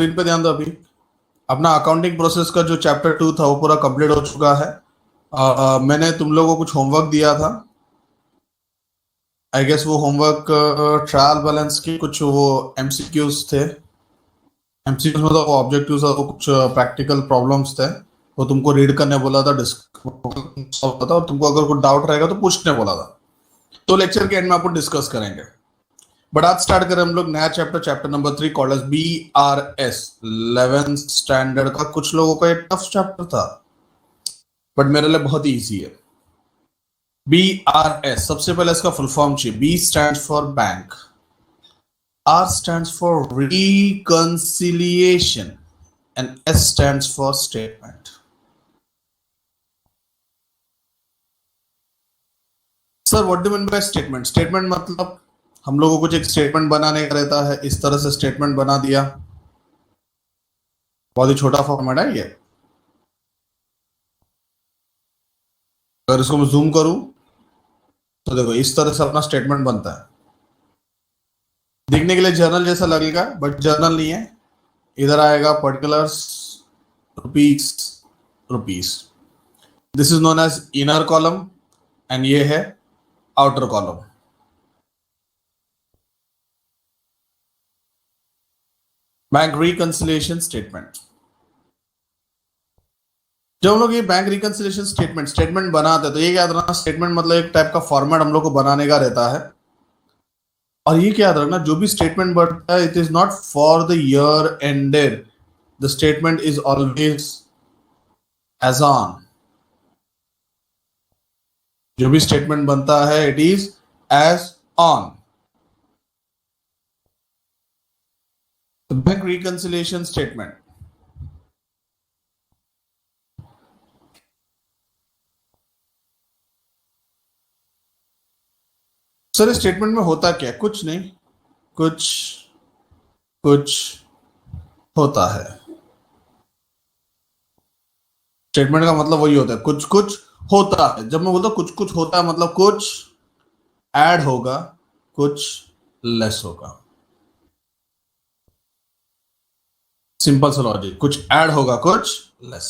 Screen पे ध्यान दो। अभी अपना अकाउंटिंग प्रोसेस का जो चैप्टर 2 था वो पूरा कंप्लीट हो चुका है। मैंने तुम लोगों को कुछ होमवर्क दिया था। आई गेस वो होमवर्क ट्रायल बैलेंस की कुछ वो एमसीक्यूज थे। एमसीक्यूज मतलब वो ऑब्जेक्टिव्स और कुछ प्रैक्टिकल प्रॉब्लम्स थे। वो तुमको रीड करने बोला था, डिस्कस था, और तुमको अगर कुछ डाउट रहेगा तो पूछने बोला था। तो लेक्चर के एंड में अपन डिस्कस करेंगे। बट आज स्टार्ट करें हम लोग नया chapter, chapter number 3 called as BRS 11th standard का। कुछ लोगों का ये टफ चैप्टर था बट मेरे लिए बहुत इजी है। BRS सबसे पहले इसका फुल फॉर्म चाहिए। B stands for bank, R stands for reconciliation and S stands for statement. Sir what do mean by statement? Statement मतलब हम लोगों को कुछ एक स्टेटमेंट बनाने का रहता है। इस तरह से स्टेटमेंट बना दिया। बहुत ही छोटा फॉर्मेट है ये। अगर इसको मैं जूम करूं तो देखो इस तरह से अपना स्टेटमेंट बनता है। देखने के लिए जर्नल जैसा लगेगा बट जर्नल नहीं है। इधर आएगा particulars, rupees, rupees. This is known as inner column and ये है outer column. Bank reconciliation statement. जब हम लोग ये बैंक रिकंसिलिएशन स्टेटमेंट बनाते हैं तो ये याद रखना, स्टेटमेंट मतलब एक टाइप का फॉर्मेट हम लोग को बनाने का रहता है। और ये क्या याद रखना, जो भी स्टेटमेंट बनता है it is not for the year ended. The statement is always as on. जो भी स्टेटमेंट बनता है it is as on. Bank reconciliation statement. Sir statement में होता क्या? कुछ नहीं, कुछ कुछ होता है। स्टेटमेंट का मतलब वही होता है, कुछ कुछ होता है। जब मैं बोलता हूं कुछ कुछ होता है मतलब कुछ ऐड होगा, कुछ लेस होगा। सिंपल सा लॉजिक, कुछ ऐड होगा, कुछ लेस।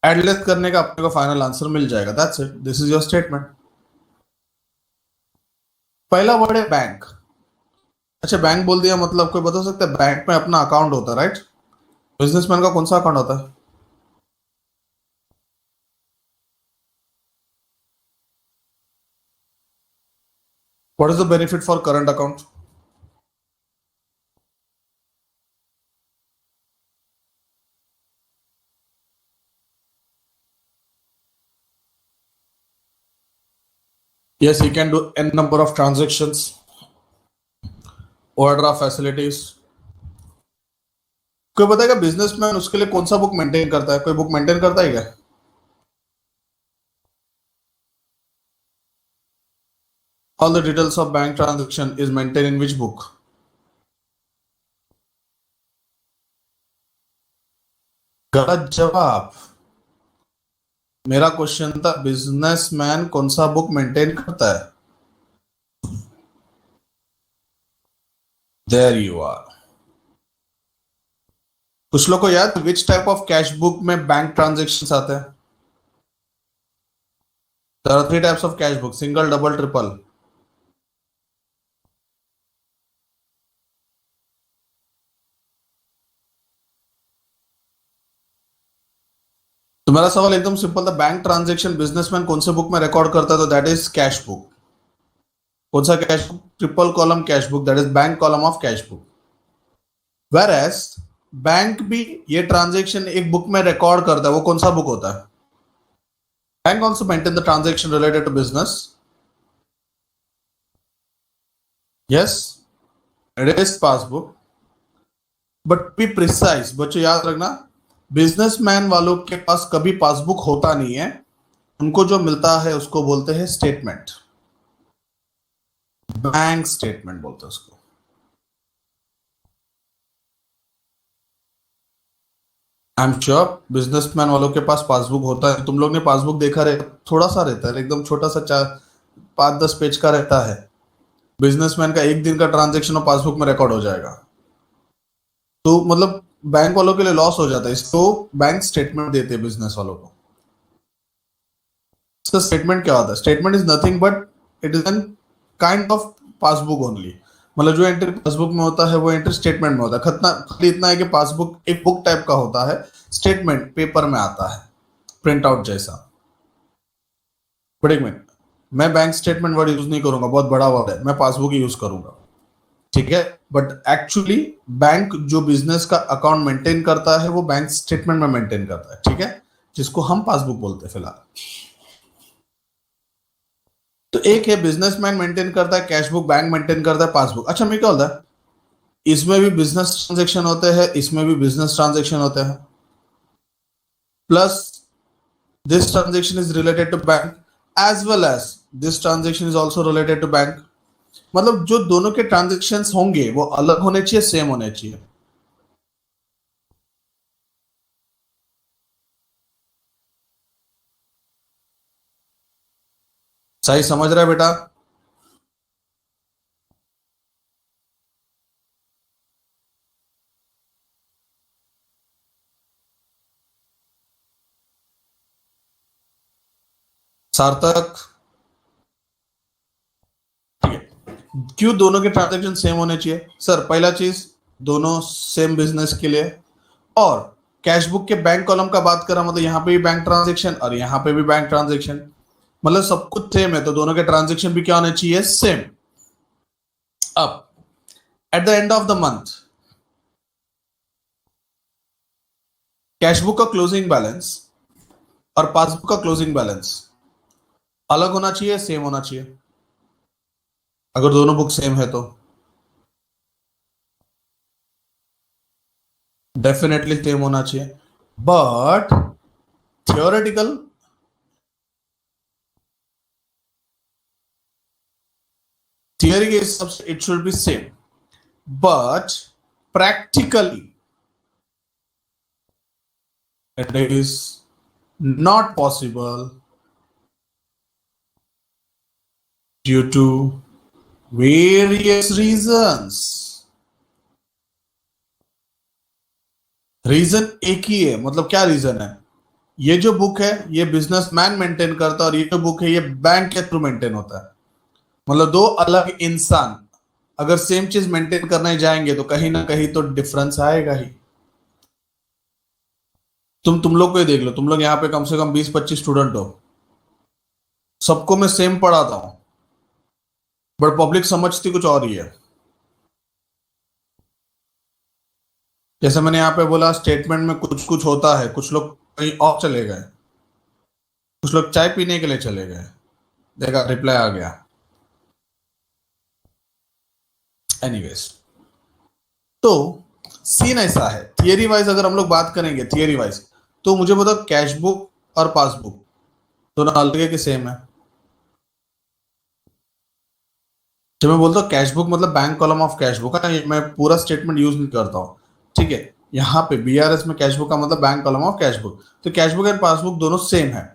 ऐड लेस करने का अपने को फाइनल आंसर मिल जाएगा। That's it, this is your statement. पहला वर्ड है बैंक। अच्छा बैंक बोल दिया मतलब कोई बता सकता है? बैंक में अपना अकाउंट होता है, राइट? बिजनेसमैन का कौन सा अकाउंट होता है? What is the benefit for current account? Yes, he can do n number of transactions, overdraft facilities. कोई बताएगा बिजनेसमैन उसके लिए कौन सा बुक मेंटेन करता है? कोई बुक मेंटेन करता है क्या? All the details of bank transaction is maintained in which book? गलत जवाब। मेरा क्वेश्चन था बिजनेसमैन कौन सा बुक मेंटेन करता है? There you are. कुछ लोग को याद which type of cash book में बैंक ट्रांजेक्शन आते हैं? There are 3 types of cash book: single, double, triple. तो मेरा सवाल एकदम सिंपल था, बैंक ट्रांजेक्शन बिजनेसमैन कौन से बुक में रिकॉर्ड करता है? तो दैट इज कैश बुक। कौन सा cash book? Triple column cash book, that is bank column of cash book. Whereas bank भी ये ट्रांजेक्शन एक बुक में रिकॉर्ड करता है, वो कौन सा बुक होता है? Bank also maintain the transaction related to business. Yes, it is passbook, but be precise. बच्चों याद रखना, बिजनेसमैन वालों के पास कभी पासबुक होता नहीं है। उनको जो मिलता है उसको बोलते हैं स्टेटमेंट। बैंक स्टेटमेंट बोलते हैं उसको। आई एम श्योर बिजनेसमैन वालों के पास पासबुक होता है। तुम लोग ने पासबुक देखा रहे, थोड़ा सा रहता है, एकदम छोटा सा, 5-10 पेज का रहता है। बिजनेसमैन का एक दिन का ट्रांजेक्शन और पासबुक में रिकॉर्ड हो जाएगा। तो मतलब बैंक वालों के लिए लॉस हो जाता है, इसको बैंक स्टेटमेंट देते हैं बिजनेस वालों को। इसका स्टेटमेंट क्या होता है? Statement is nothing but it is an kind of passbook only. मतलब जो एंट्री पासबुक में होता है वो एंट्री स्टेटमेंट में होता है। खतना खाली इतना है कि पासबुक एक बुक टाइप का होता है, स्टेटमेंट पेपर में आता है, प्रिंट आउट जैसा। बट एक मिनट, मैं बैंक स्टेटमेंट वर्ड यूज नहीं करूंगा, बहुत बड़ा वर्ड है, मैं पासबुक ही यूज करूंगा, ठीक है। बट एक्चुअली बैंक जो बिजनेस का अकाउंट मेंटेन करता है वो बैंक स्टेटमेंट में मेंटेन करता है, ठीक है, जिसको हम पासबुक बोलते हैं फिलहाल। तो एक है बिजनेसमैन मेंटेन करता है कैश बुक, बैंक मेंटेन करता है पासबुक। अच्छा, मैं क्या होता है, इसमें भी बिजनेस ट्रांजेक्शन होते हैं, इसमें भी बिजनेस ट्रांजेक्शन होते हैं, plus this transaction is related to bank as well as this transaction is also related to bank. मतलब जो दोनों के ट्रांजेक्शन होंगे वो अलग होने चाहिए, सेम होने चाहिए। सही समझ रहा है बेटा? सार्थक, ठीक है। क्यों दोनों के ट्रांजेक्शन सेम होने चाहिए? सर पहला चीज, दोनों सेम बिजनेस के लिए, और कैश बुक के बैंक कॉलम का बात करा, मतलब यहाँ पे भी बैंक ट्रांजेक्शन और यहाँ पे भी बैंक ट्रांजेक्शन, मतलब सब कुछ सेम है, तो दोनों के ट्रांजेक्शन भी क्या होने चाहिए? सेम। अब at the end of the month cash book का क्लोजिंग बैलेंस और पासबुक का क्लोजिंग बैलेंस अलग होना चाहिए, सेम होना चाहिए? अगर दोनों बुक सेम है तो डेफिनेटली सेम होना चाहिए। बट थियोरेटिकल, थियरी के हिसाब से it should be same, but practically it is not possible due to various reasons। Reason एक ही है, मतलब क्या रीजन है? ये जो बुक है ये बिजनेसमैन मेंटेन करता है, और ये जो बुक है ये बैंक के थ्रू मेंटेन होता है। मतलब दो अलग इंसान अगर सेम चीज मेंटेन करने जाएंगे तो कहीं ना कहीं तो डिफरेंस आएगा ही। तुम लोग को ही देख लो, तुम लोग यहाँ पे कम से कम 20-25 स्टूडेंट हो, सबको मैं सेम पढ़ाता हूँ, बट पब्लिक समझती कुछ और ही है। जैसे मैंने यहाँ पे बोला स्टेटमेंट में कुछ कुछ होता है, कुछ लोग कहीं और चले गए, कुछ लोग चाय पीने के लिए चले गए, देखा रिप्लाई आ गया। एनीवेज, तो सीन ऐसा है, थियरी वाइज अगर हम लोग बात करेंगे थियरी वाइज, तो मुझे बताओ कैश बुक और पासबुक दोनों अलग है कि सेम है? जब मैं बोलता हूँ कैश बुक मतलब bank column of cash book है, मैं पूरा स्टेटमेंट यूज नहीं करता हूँ, ठीक है। यहाँ पे बीआरएस में कैश बुक का मतलब bank column of cash book, तो कैश बुक एंड पासबुक दोनों सेम है।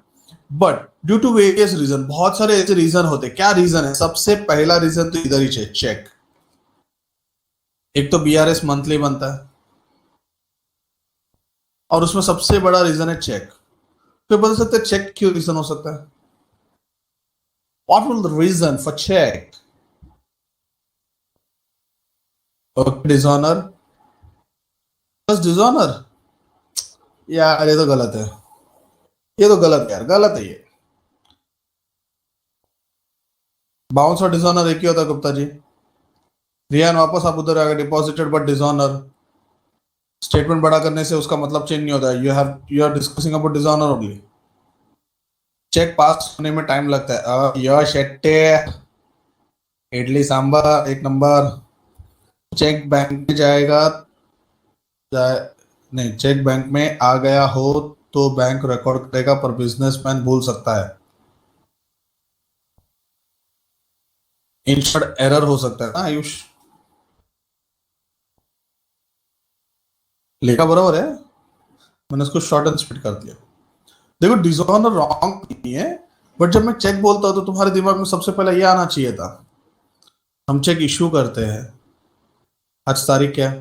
But due to various reason, बहुत सारे ऐसे रीजन होते हैं। क्या रीजन है? सबसे पहला रीजन तो इधर ही है, चेक। एक तो बीआरएस मंथली बनता है और उसमें सबसे बड़ा रीजन है चेक। फिर बता सकते हैं चेक क्यों रीजन हो सकता है? What will the reason for cheque? Dishonour, बस डिसऑनर। यार ये तो गलत है, ये तो गलत है यार, गलत है ये। बाउंस और डिसऑनर एक ही होता है गुप्ता जी। रियान वापस आप उधर आ गए, डिपॉजिटेड बट डिसऑनर। स्टेटमेंट बड़ा करने से उसका मतलब चेंज नहीं होता है, you are discussing about dishonour only. Cheque pass होने में टाइम लगता है। यह शेट्टे, इडली सांभर एक नंबर। चेक बैंक में जाएगा, जाए, नहीं, चेक बैंक में आ गया हो तो बैंक रिकॉर्ड करेगा, पर बिजनेसमैन भूल सकता है। इन शॉर्ट एरर हो सकता है ना आयुष? लिखा बराबर है, मैंने उसको शॉर्ट एंड स्पीड कर दिया। देखो डिसऑनर रॉन्ग नहीं है, बट जब मैं चेक बोलता हूं तो तुम्हारे दिमाग में सबसे पहले ये आना चाहिए था, हम चेक इश्यू करते हैं। आज तारीख क्या है?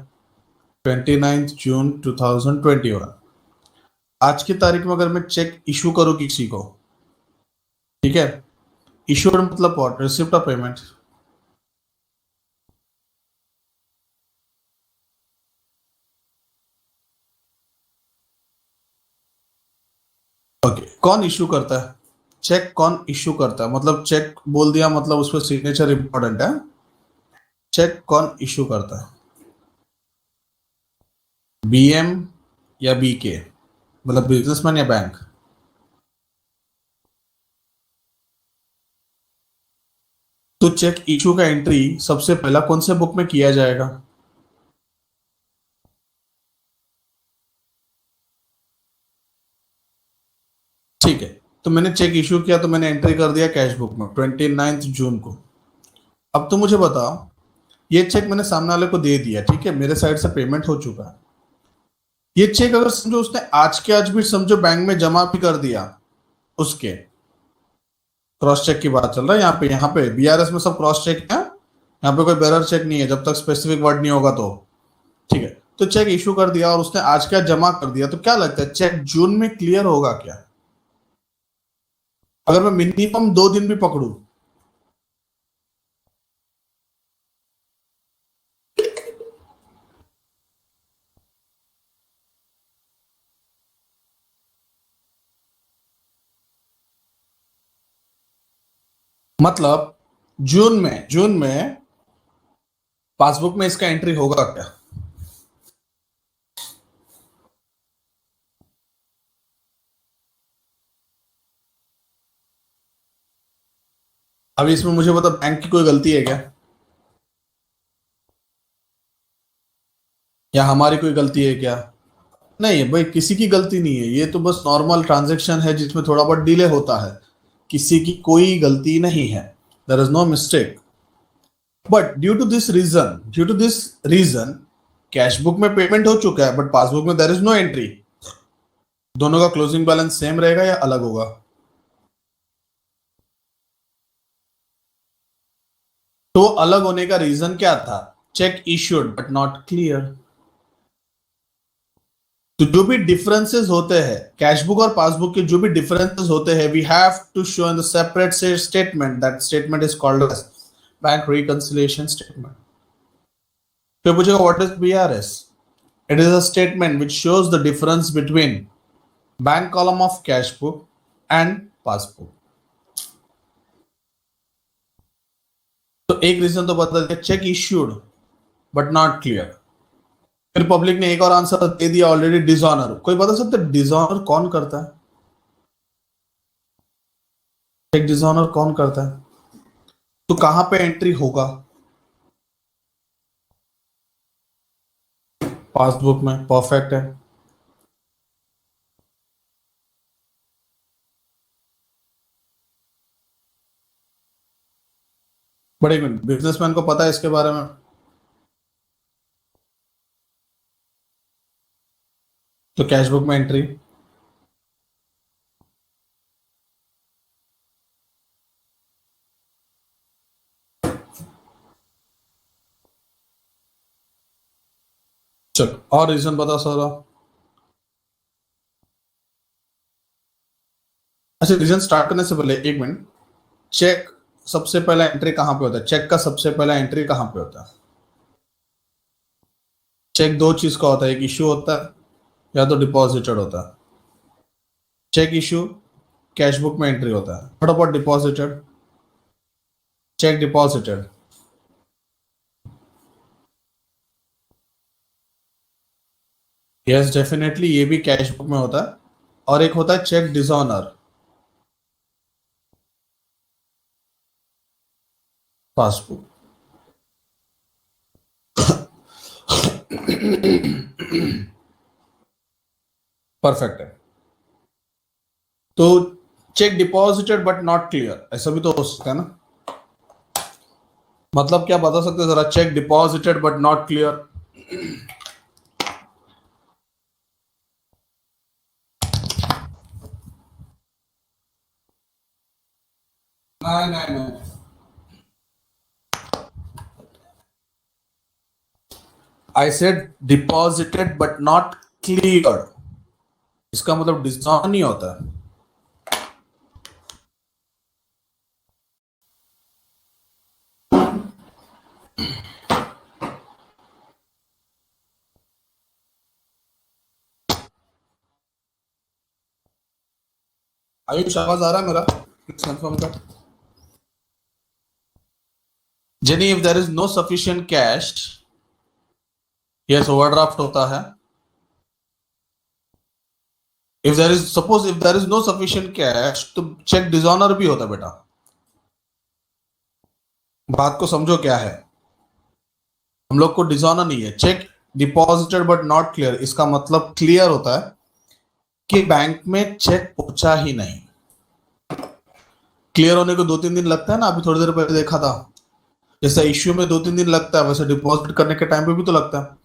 29 जून 2021। आज की तारीख में अगर मैं चेक इशू करूं किसी को, ठीक है, इशूड मतलब what, receipt of payment. Okay, कौन इशू करता है चेक? कौन इशू करता है? मतलब चेक बोल दिया मतलब उस पर सिग्नेचर इंपॉर्टेंट है। चेक कौन इशू करता है? बीएम या बीके, मतलब बिजनेसमैन या बैंक? तो चेक इशू का एंट्री सबसे पहला कौन से बुक में किया जाएगा? ठीक है, तो मैंने चेक इशू किया तो मैंने एंट्री कर दिया कैश बुक में 29 जून को। अब तो मुझे बताओ, ये चेक मैंने सामने वाले को दे दिया, ठीक है, मेरे साइड से पेमेंट हो चुका है। ये चेक अगर समझो उसने आज के आज भी समझो बैंक में जमा भी कर दिया, उसके क्रॉस चेक की बात चल रहा है यहाँ पे बीआरएस में सब क्रॉस चेक है, यहाँ पे कोई बेरर चेक नहीं है जब तक स्पेसिफिक वर्ड नहीं होगा तो। ठीक है, तो चेक इशू कर दिया और उसने आज का जमा कर दिया, तो क्या लगता है चेक जून में क्लियर होगा क्या? अगर मैं मिनिमम 2 दिन भी पकड़ू। मतलब जून में पासबुक में इसका एंट्री होगा क्या? अभी इसमें मुझे बता, बैंक की कोई गलती है क्या, या हमारी कोई गलती है क्या? नहीं है भाई, किसी की गलती नहीं है, ये तो बस नॉर्मल ट्रांजैक्शन है जिसमें थोड़ा बहुत डिले होता है। किसी की कोई गलती नहीं है, there is no mistake. But due to this reason cash book में पेमेंट हो चुका है बट पासबुक में देयर इज नो एंट्री। दोनों का क्लोजिंग बैलेंस सेम रहेगा या अलग होगा? तो अलग होने का रीजन क्या था? Check issued but not clear. तो जो भी डिफरेंसेस होते हैं कैशबुक और पासबुक के, जो भी डिफरेंसेस होते हैं, we have to show in the separate statement, that statement is called as bank reconciliation statement. फिर पूछेगा what is BRS? It is a statement which shows the difference between bank column of cash book and passbook. तो एक रीजन तो बता दिया, cheque issued but not clear. फिर public ने एक और आंसर दे दिया ऑलरेडी, डिसऑनर। कोई बता सकता है डिसऑनर कौन करता है? चेक डिसऑनर कौन करता है? तो कहां पे एंट्री होगा? पासबुक में, परफेक्ट है। बड़े बिजनेसमैन को पता है इसके बारे में। तो कैश बुक में एंट्री। चल और रीजन बता सारा। अच्छा, रीजन स्टार्ट करने से पहले एक मिनट, चेक सबसे पहला एंट्री कहां पे होता है? चेक का सबसे पहला एंट्री कहां पे होता है? चेक दो चीज का होता है, एक इशू होता है या तो डिपॉजिटेड होता है। चेक इशू कैश बुक में एंट्री होता है। What about deposited? Check deposited. Yes definitely, ये भी कैश बुक में होता है। और एक होता है चेक डिसऑनर, पासबुक। परफेक्ट है। तो check deposited but not clear, ऐसा भी तो हो सकता है ना? मतलब क्या बता सकते हैं जरा, check deposited but not clear. नहीं नहीं नहीं, I said deposited but not cleared, इसका मतलब डिसऑन नहीं होता है। आयुष आवाज आ रहा है मेरा? प्लीज कंफर्म कर। Jenny, if there is no sufficient cash, yes overdraft होता है। If there is, suppose if there is no sufficient cash, तो चेक डिसऑनर भी होता है बेटा। बात को समझो क्या है, हम लोग को डिसऑनर नहीं है, check deposited but not clear, इसका मतलब क्लियर होता है कि बैंक में चेक पहुंचा ही नहीं। क्लियर होने को 2-3 दिन लगता है ना, अभी थोड़ी देर पहले देखा था, जैसे इश्यू में 2-3 दिन लगता है, वैसे डिपॉजिट करने के टाइम पे भी तो लगता है।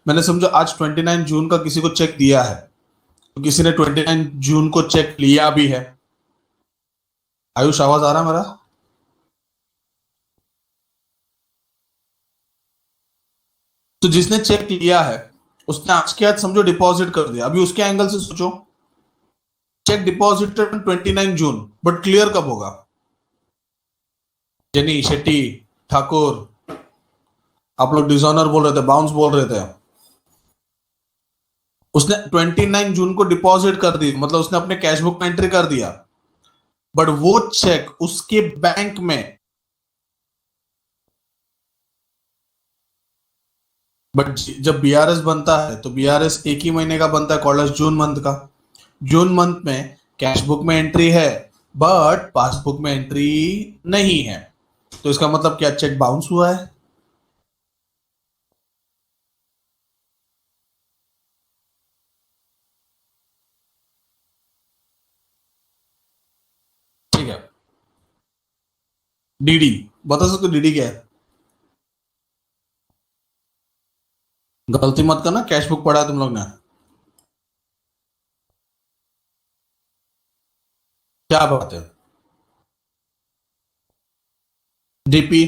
मैंने समझो आज 29 जून का किसी को चेक दिया है, तो किसी ने 29 जून को चेक लिया भी है। आयुष आवाज आ रहा है मेरा? तो जिसने चेक लिया है उसने आज के आज समझो डिपॉजिट कर दिया, अभी उसके एंगल से सोचो, check deposited 29 June but clear कब होगा? जेनी, शेट्टी, ठाकुर, आप लोग डिसऑनर बोल रहे थे, बाउंस बोल रहे थे। उसने 29 जून को डिपॉजिट कर दी, मतलब उसने अपने कैश बुक में एंट्री कर दिया, बट वो चेक उसके बैंक में, बट जब बीआरएस बनता है तो बीआरएस एक ही महीने का बनता है, कॉल्ड जून मंथ का। जून मंथ में कैश बुक में एंट्री है बट पासबुक में एंट्री नहीं है, तो इसका मतलब क्या चेक बाउंस हुआ है? ठीक है। डीडी, बता सकते हो डीडी क्या है? गलती मत करना, कैश बुक पढ़ा है तुम लोग ने? क्या बात है? डीपी?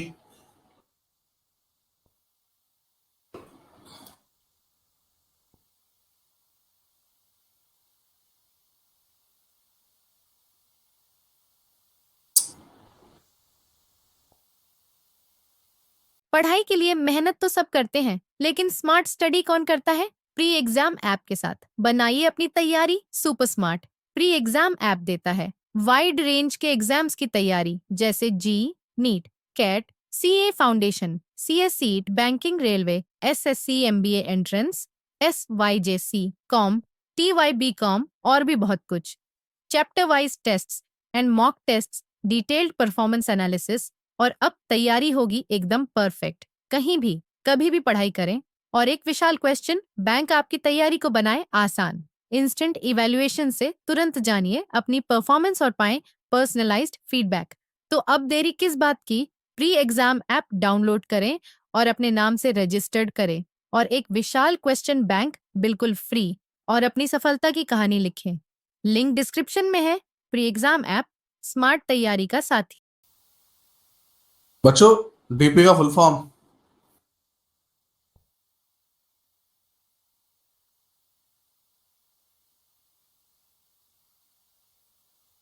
पढ़ाई के लिए मेहनत तो सब करते हैं, लेकिन स्मार्ट स्टडी कौन करता है? प्री एग्जाम ऐप के साथ बनाइए अपनी तैयारी super smart. Pre exam app देता है वाइड रेंज के एग्जाम्स की तैयारी, जैसे JEE, NEET, CAT, CA foundation, CS CET, banking, railway, SSC, MBA entrance, SYJC, com, TYB com और भी बहुत कुछ। Chapter wise tests and mock tests, detailed performance analysis, और अब तैयारी होगी एकदम परफेक्ट। कहीं भी कभी भी पढ़ाई करें, और एक विशाल क्वेश्चन बैंक आपकी तैयारी को बनाए आसान। इंस्टेंट इवैल्यूएशन से तुरंत जानिए अपनी परफॉर्मेंस और पाएं पर्सनलाइज्ड फीडबैक। तो अब देरी किस बात की? प्री एग्जाम ऐप डाउनलोड करें और अपने नाम से रजिस्टर्ड करें, और एक विशाल क्वेश्चन बैंक बिल्कुल फ्री, और अपनी सफलता की कहानी लिखें। लिंक डिस्क्रिप्शन में है। प्री एग्जाम ऐप, स्मार्ट तैयारी का साथी। बच्चों, डीपी का फुल फॉर्म?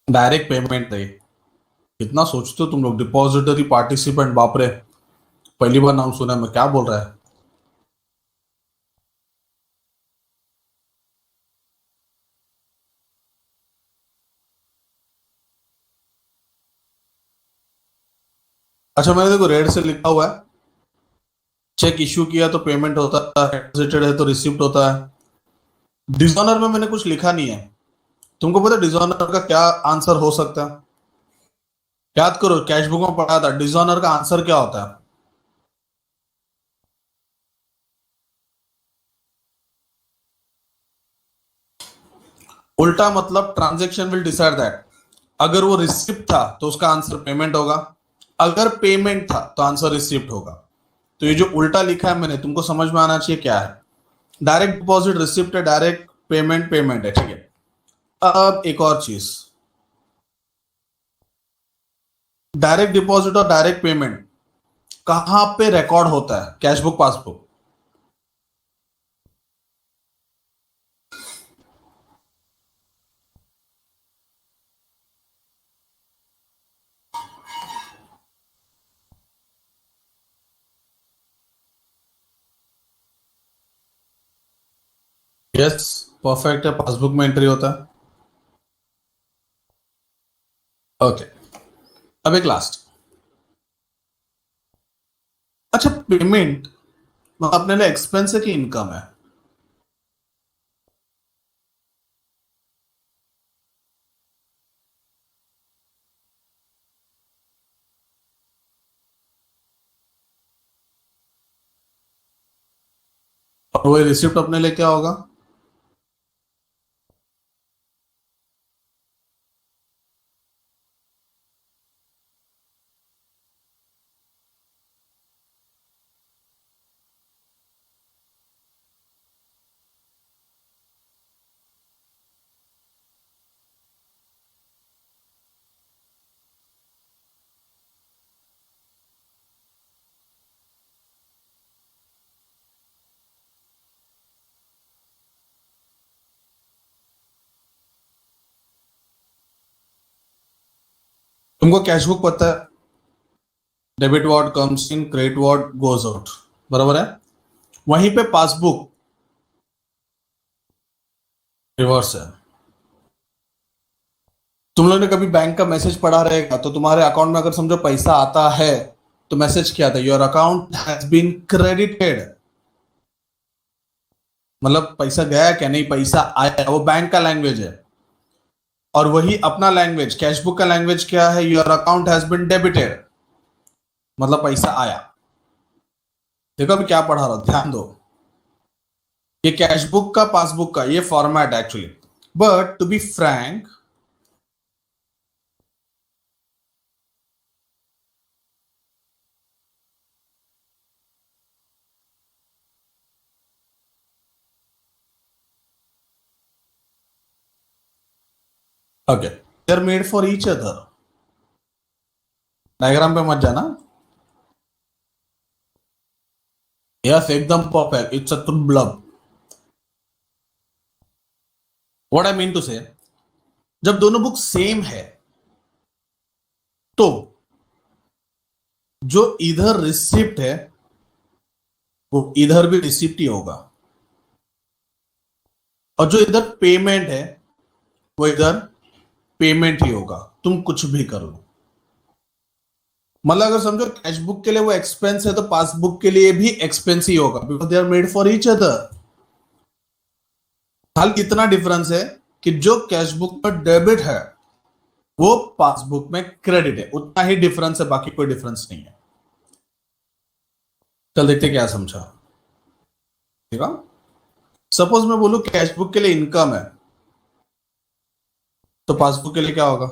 डायरेक्ट पेमेंट है। कितना सोचते हो तुम लोग, डिपॉजिटरी पार्टिसिपेंट, बाप रे, पहली बार नाम सुना है मैं, क्या बोल रहा है? अच्छा, मैंने देखो रेड से लिखा हुआ है, चेक इश्यू किया तो पेमेंट होता है, डिपॉजिटेड है तो रिसिप्ट होता है। डिसऑनर में मैंने कुछ लिखा नहीं है। तुमको पता है डिसऑनर का क्या आंसर हो सकता है? याद करो, कैश बुक में पढ़ा था, डिसऑनर का आंसर क्या होता है? उल्टा मतलब ट्रांजेक्शन विल डिसाइड दैट। अगर वो रिसिप्ट था तो उसका आंसर पेमेंट होगा, अगर पेमेंट था तो आंसर रिसिप्ट होगा। तो ये जो उल्टा लिखा है मैंने, तुमको समझ में आना चाहिए क्या है। डायरेक्ट डिपॉजिट रिसिप्ट है, डायरेक्ट पेमेंट पेमेंट है, ठीक है। अब एक और चीज, डायरेक्ट डिपॉजिट और डायरेक्ट पेमेंट कहां पे रिकॉर्ड होता है? Cash book, passbook? Yes, perfect है, पासबुक में एंट्री होता है। ओके, अब एक लास्ट। अच्छा, पेमेंट अपने लिए एक्सपेंस है कि इनकम है? और वो रिसिप्ट अपने लिए क्या होगा? तुमको कैशबुक पता है, debit what comes in, credit what goes out, बराबर है? वहीं पे पासबुक रिवर्स है। तुम लोग ने कभी बैंक का मैसेज पढ़ा रहेगा, तो तुम्हारे अकाउंट में अगर समझो पैसा आता है, तो मैसेज क्या आता है? Your account has been credited. मतलब पैसा गया क्या? नहीं, पैसा आया। वो बैंक का लैंग्वेज है। और वही अपना लैंग्वेज, कैशबुक का लैंग्वेज क्या है? Your account has been debited, मतलब पैसा आया। देखो अभी क्या पढ़ा रहा हूं, ध्यान दो। ये कैशबुक का, पासबुक का ये format actually, but to be frank, okay, they are made for each other. Diagram पे मत जाना। यस, एकदम perfect, it's a true blub. What I mean to say, जब दोनों बुक सेम है, तो जो इधर रिसिप्ट है वो इधर भी रिसिप्ट ही होगा, और जो इधर पेमेंट है वो इधर पेमेंट ही होगा। तुम कुछ भी कर लो। मतलब अगर समझो कैशबुक के लिए वो एक्सपेंस है, तो पासबुक के लिए भी एक्सपेंस ही होगा, because they are made for each other. हाल इतना डिफरेंस है कि जो कैशबुक पर डेबिट है वो पासबुक में क्रेडिट है, उतना ही डिफरेंस है, बाकी कोई डिफरेंस नहीं है। चल देखते क्या समझा। ठीक है, सपोज मैं बोलूं कैशबुक के लिए इनकम है, तो पासबुक के लिए क्या होगा?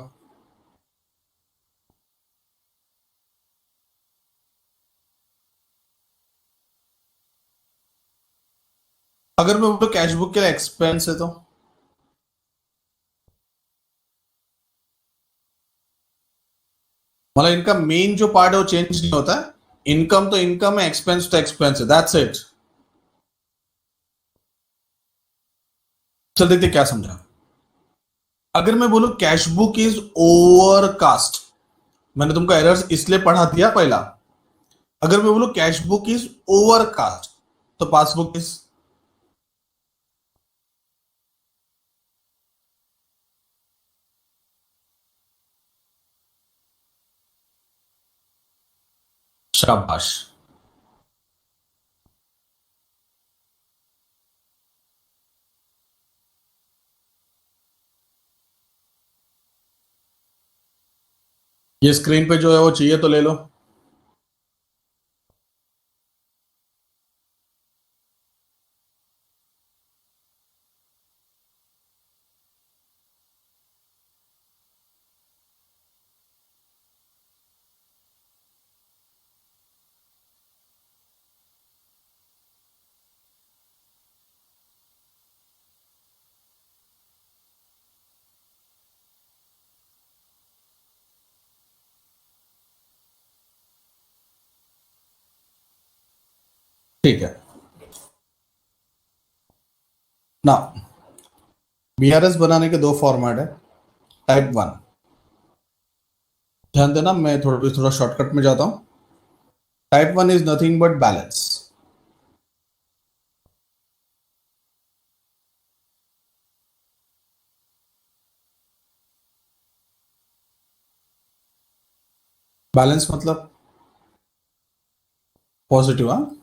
अगर मैं बोलूं कैशबुक के लिए एक्सपेंस है, तो मतलब इनका मेन जो पार्ट है वो चेंज नहीं होता है। इनकम तो इनकम है, एक्सपेंस तो एक्सपेंस है, दैट्स इट। चल देखते क्या समझा। अगर मैं बोलूं कैशबुक इज ओवरकास्ट, मैंने तुमको एरर्स इसलिए पढ़ा दिया पहला। अगर मैं बोलूं कैशबुक इज ओवरकास्ट, तो पासबुक इज शाबाश। ये स्क्रीन पे जो है वो चाहिए तो ले लो। ठीक है ना, बीआरएस बनाने के दो फॉर्मेट है। टाइप वन, ध्यान देना, मैं थोड़ा शॉर्टकट में जाता हूं। Type one is nothing but balance. Balance मतलब पॉजिटिव, हाँ।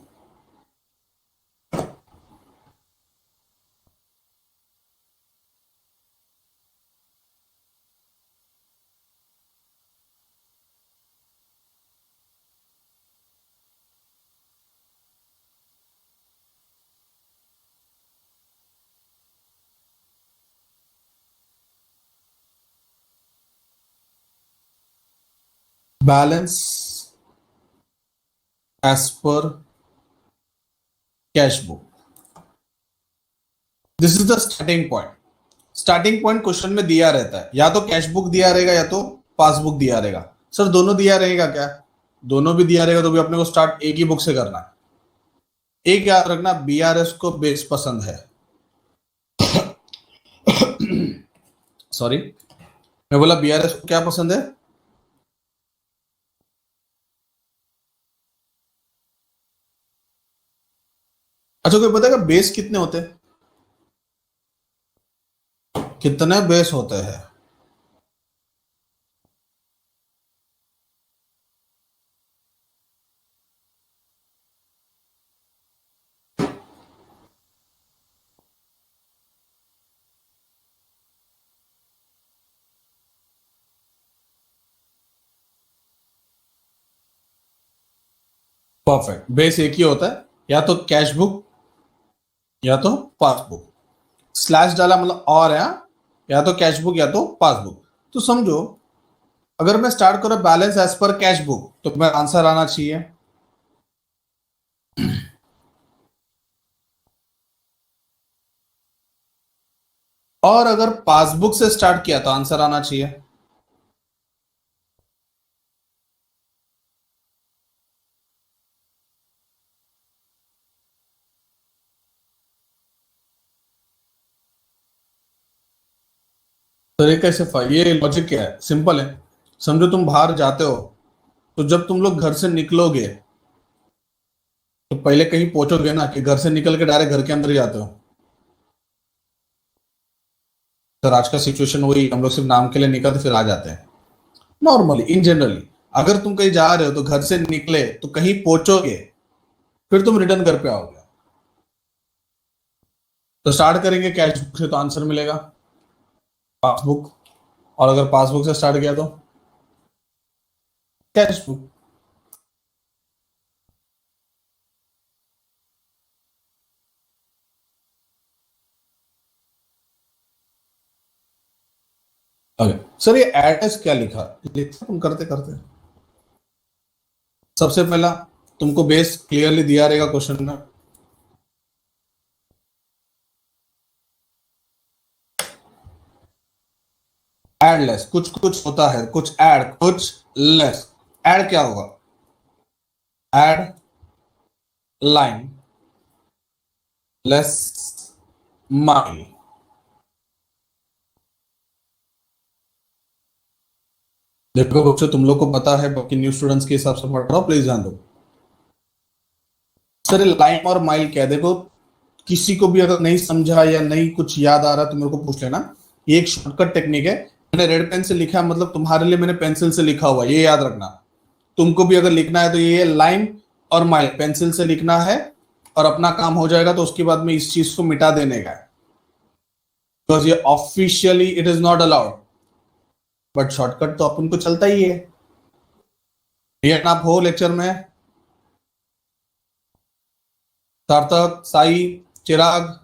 Balance as per cash book, this is the starting point. Starting point question में दिया रहता है, या तो कैश बुक दिया रहेगा या तो पासबुक दिया रहेगा। सर दोनों दिया रहेगा क्या? दोनों भी दिया रहेगा तो भी अपने को स्टार्ट एक ही बुक से करना है। एक याद रखना, बीआरएस को बेस पसंद है। सॉरी, मैं बोला बीआरएस को क्या पसंद है? अच्छा, कोई बताएगा बेस कितने होते हैं? कितने बेस होते हैं? परफेक्ट, बेस एक ही होता है, या तो कैश बुक या तो पासबुक। स्लैश डाला मतलब और है, हाँ? या तो कैश बुक या तो पासबुक। तो समझो, अगर मैं स्टार्ट करूं balance as per cash book तो मेरा आंसर आना चाहिए और अगर पासबुक से स्टार्ट किया तो आंसर आना चाहिए। तरीके से ये लॉजिक क्या है? सिंपल है। समझो तुम बाहर जाते हो, तो जब तुम लोग घर से निकलोगे तो पहले कहीं पहुंचोगे ना, कि घर से निकल के डायरेक्ट घर के अंदर ही जाते हो? सर आज का सिचुएशन वही, हम लोग सिर्फ नाम के लिए निकलते फिर आ जाते हैं। नॉर्मली इन जनरली अगर तुम कहीं जा रहे हो तो घर से निकले तो कहीं पहुंचोगे, फिर तुम रिटर्न घर पे आओगे। तो स्टार्ट करेंगे कैश बुक से तो आंसर मिलेगा पासबुक, और अगर पासबुक से स्टार्ट किया तो कैश बुक। ओके सर, ये एड्रेस क्या लिखा? लिखा तुम करते करते। सबसे पहला, तुमको बेस क्लियरली दिया रहेगा क्वेश्चन में। एड लेस, कुछ कुछ होता है, कुछ एड कुछ लेस। एड क्या होगा? Add line less mile. देखो बच्चों, तुम लोग को पता है, बाकी न्यू स्टूडेंट्स के हिसाब से पढ़ रहा हूं, प्लीज ध्यान दो। सर लाइन और माइल क्या है? देखो, किसी को भी अगर नहीं समझा या नहीं कुछ याद आ रहा तो मेरे को पूछ लेना। ये एक शॉर्टकट टेक्निक है। मैंने रेड पेन से लिखा है, मतलब तुम्हारे लिए मैंने पेंसिल से लिखा हुआ है, ये याद रखना। तुमको भी अगर लिखना है तो ये लाइन और माइल पेंसिल से लिखना है, और अपना काम हो जाएगा तो उसके बाद में इस चीज को मिटा देने का है, बिकॉज ये officially it is not allowed. But shortcut तो अपन को चलता ही है। ये आप हो लेक्चर में, सार्थक, साई, चिराग।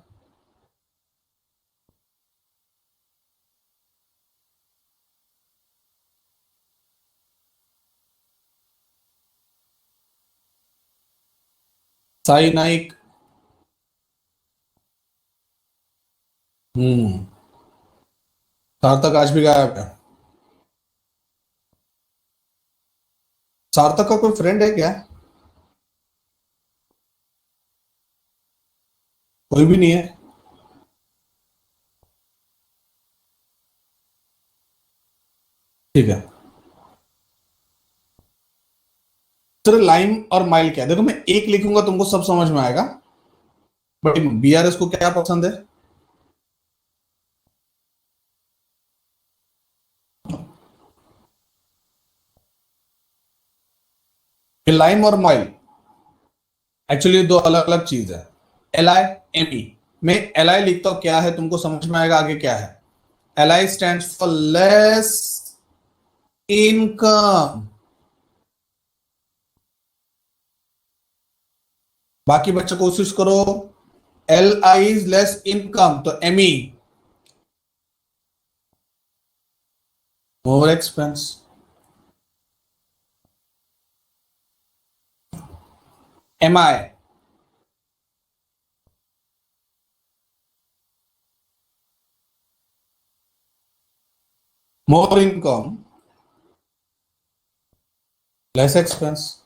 साई नाइक। हम्म। सार्थक आज भी गायब है। सार्थक का कोई फ्रेंड है क्या? कोई भी नहीं है? ठीक है। सर लाइन और माइल क्या है? देखो, मैं एक लिखूंगा तुमको सब समझ में आएगा। बट बीआरएस को क्या पसंद है? लाइम और माइल एक्चुअली दो अलग अलग चीज है। LIME में LI लिखता हूं, क्या है तुमको समझ में आएगा आगे क्या है। LI stands for less income. बाकी बच्चे कोशिश करो। LI इज लेस इनकम, तो ME मोर expense. MI more income, less expense.